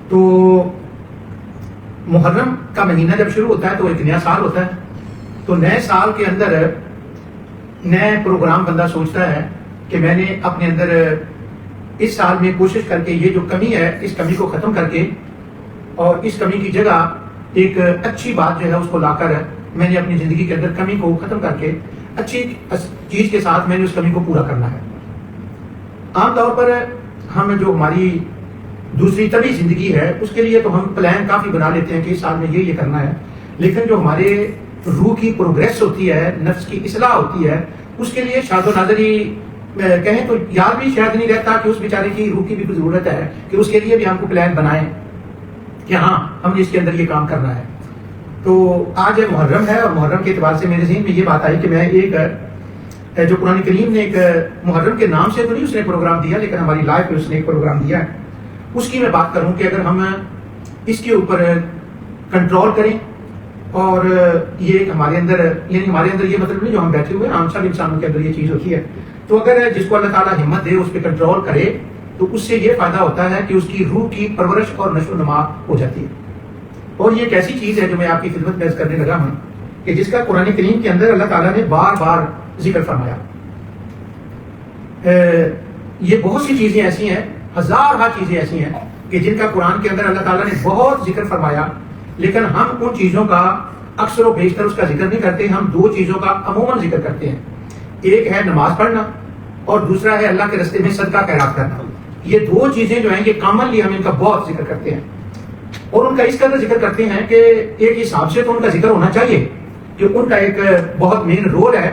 تو محرم کا مہینہ جب شروع ہوتا ہے تو ایک نیا سال ہوتا ہے. تو نئے سال کے اندر نئے پروگرام بندہ سوچتا ہے کہ میں نے اپنے اندر اس سال میں کوشش کر کے یہ جو کمی ہے اس کمی کو ختم کر کے اور اس کمی کی جگہ ایک اچھی بات جو ہے اس کو لا کر میں نے اپنی زندگی کے اندر کمی کو ختم کر کے اچھی چیز کے ساتھ میں نے اس کمی کو پورا کرنا ہے. عام طور پر ہم جو ہماری دوسری طبعی زندگی ہے اس کے لیے تو ہم پلان کافی بنا لیتے ہیں کہ اس سال میں یہ کرنا ہے، لیکن جو ہمارے روح کی پروگریس ہوتی ہے، نفس کی اصلاح ہوتی ہے، اس کے لیے شاذ و نادری کہیں تو یاد بھی شاید نہیں رہتا کہ اس بیچارے کی روح کی بھی ضرورت ہے کہ اس کے لیے بھی ہم کو پلان بنائیں کہ ہاں ہم نے اس کے اندر یہ کام کرنا ہے. تو آج محرم ہے اور محرم کے اعتبار سے میرے ذہن میں یہ بات آئی کہ میں ایک جو قرآن کریم نے ایک محرم کے نام سے تو نہیں اس نے پروگرام دیا، لیکن ہماری لائف میں اس نے ایک پروگرام دیا ہے، اس کی میں بات کروں کہ اگر ہم اس کے اوپر کنٹرول کریں اور یہ ہمارے اندر یعنی ہمارے اندر یہ مطلب نہیں جو ہم بیٹھے ہوئے عام سب انسانوں کے اندر یہ چیز ہوتی ہے، تو اگر جس کو اللہ تعالیٰ ہمت دے اس پہ کنٹرول کرے تو اس سے یہ فائدہ ہوتا ہے کہ اس کی روح کی پرورش اور نشو و نما ہو جاتی ہے. اور یہ ایک ایسی چیز ہے جو میں آپ کی خدمت میں عرض کرنے لگا ہوں کہ جس کا قرآن کریم کے اندر اللہ تعالیٰ نے بار بار ذکر فرمایا. یہ بہت سی چیزیں ایسی ہیں، ہزارہ چیزیں ایسی ہیں کہ جن کا قرآن کے اندر اللہ تعالیٰ نے بہت ذکر فرمایا، لیکن ہم ان چیزوں کا اکثر و بیشتر اس کا ذکر نہیں کرتے. ہم دو چیزوں کا عموماً ذکر کرتے ہیں، ایک ہے نماز پڑھنا اور دوسرا ہے اللہ کے راستے میں صدقہ خیرات کرنا. یہ دو چیزیں جو ہیں یہ کامنلی ہم ان کا بہت ذکر کرتے ہیں اور ان کا اس قدر ذکر کرتے ہیں کہ ایک حساب سے تو ان کا ذکر ہونا چاہیے کہ ان کا ایک بہت مین رول ہے،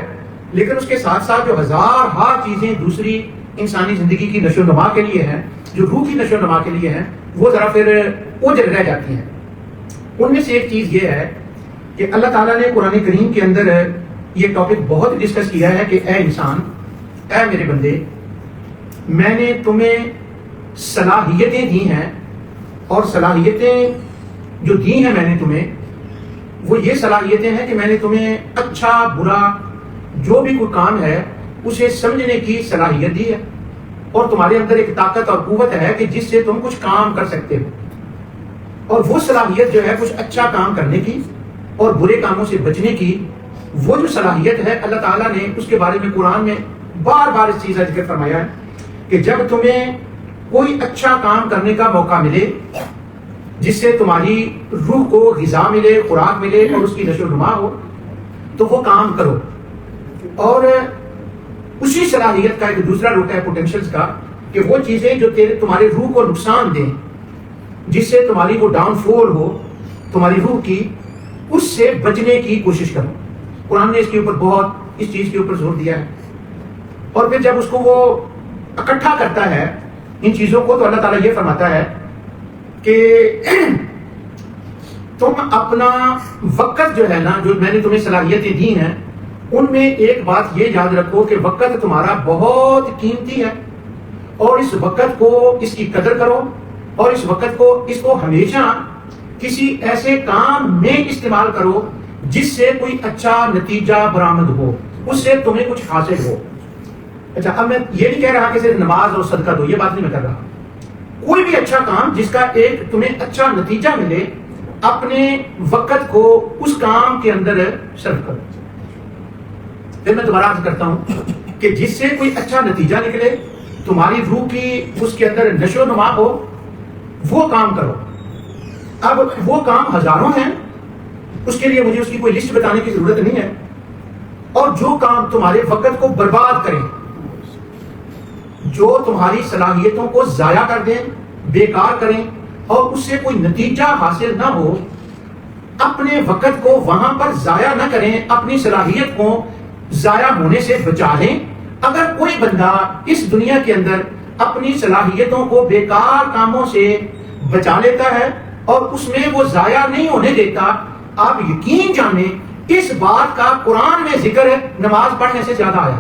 لیکن اس کے ساتھ ساتھ جو ہزارہ چیزیں دوسری انسانی زندگی کی نشو و نما کے لیے ہیں، جو روح کی نشو و نما کے لیے ہیں، وہ ذرا پھر اوجھل رہ جاتی ہیں. ان میں سے ایک چیز یہ ہے کہ اللہ تعالیٰ نے قرآن کریم کے اندر یہ ٹاپک بہت ڈسکس کیا ہے کہ اے انسان، اے میرے بندے، میں نے تمہیں صلاحیتیں دی ہیں اور صلاحیتیں جو دی ہیں میں نے تمہیں وہ یہ صلاحیتیں ہیں کہ میں نے تمہیں اچھا برا جو بھی کوئی کام ہے اسے سمجھنے کی صلاحیت دی ہے اور تمہارے اندر ایک طاقت اور قوت ہے کہ جس سے تم کچھ کام کر سکتے ہو. اور وہ صلاحیت جو ہے کچھ اچھا کام کرنے کی اور برے کاموں سے بچنے کی، وہ جو صلاحیت ہے اللہ تعالیٰ نے اس کے بارے میں قرآن میں بار بار اس چیز کا ذکر فرمایا ہے کہ جب تمہیں کوئی اچھا کام کرنے کا موقع ملے جس سے تمہاری روح کو غذا ملے، خوراک ملے اور اس کی نشو و نما ہو، تو وہ کام کرو. اور اسی صلاحیت کا ایک دوسرا روٹ ہے پوٹینشلز کا کہ وہ چیزیں جو تمہارے روح کو نقصان دیں، جس سے تمہاری وہ ڈاؤن فال ہو تمہاری روح کی، اس سے بچنے کی کوشش کرو. قرآن نے اس کے اوپر بہت اس چیز کے اوپر زور دیا ہے. اور پھر جب اس کو وہ اکٹھا کرتا ہے ان چیزوں کو، تو اللہ تعالیٰ یہ فرماتا ہے کہ تم اپنا وقت جو ہے نا، جو میں نے تمہیں صلاحیتیں دی ہیں، ان میں ایک بات یہ یاد رکھو کہ وقت تمہارا بہت قیمتی ہے اور اس وقت کو اس کی قدر کرو اور اس وقت کو اس کو ہمیشہ کسی ایسے کام میں استعمال کرو جس سے کوئی اچھا نتیجہ برآمد ہو، اس سے تمہیں کچھ حاصل ہو. اچھا، اب میں یہ نہیں کہہ رہا کہ صرف نماز اور صدقہ دو، یہ بات نہیں میں کر رہا. کوئی بھی اچھا کام جس کا ایک تمہیں اچھا نتیجہ ملے، اپنے وقت کو اس کام کے اندر صرف کرو. پھر میں دوبارہ عرض کرتا ہوں کہ جس سے کوئی اچھا نتیجہ نکلے، تمہاری روح کی اس کے اندر نشو و نما ہو، وہ کام کرو. اب وہ کام ہزاروں ہیں، اس کے لیے مجھے اس کی کوئی لسٹ بتانے کی ضرورت نہیں ہے. اور جو کام تمہارے وقت کو برباد کریں، جو تمہاری صلاحیتوں کو ضائع کر دیں، بیکار کریں اور اس سے کوئی نتیجہ حاصل نہ ہو، اپنے وقت کو وہاں پر ضائع نہ کریں، اپنی صلاحیت کو ضائع ہونے سے بچا لیں. اگر کوئی بندہ اس دنیا کے اندر اپنی صلاحیتوں کو بیکار کاموں سے بچا لیتا ہے اور اس میں وہ ضائع نہیں ہونے دیتا، آپ یقین جانیں اس بات کا قرآن میں ذکر نماز پڑھنے سے زیادہ آیا.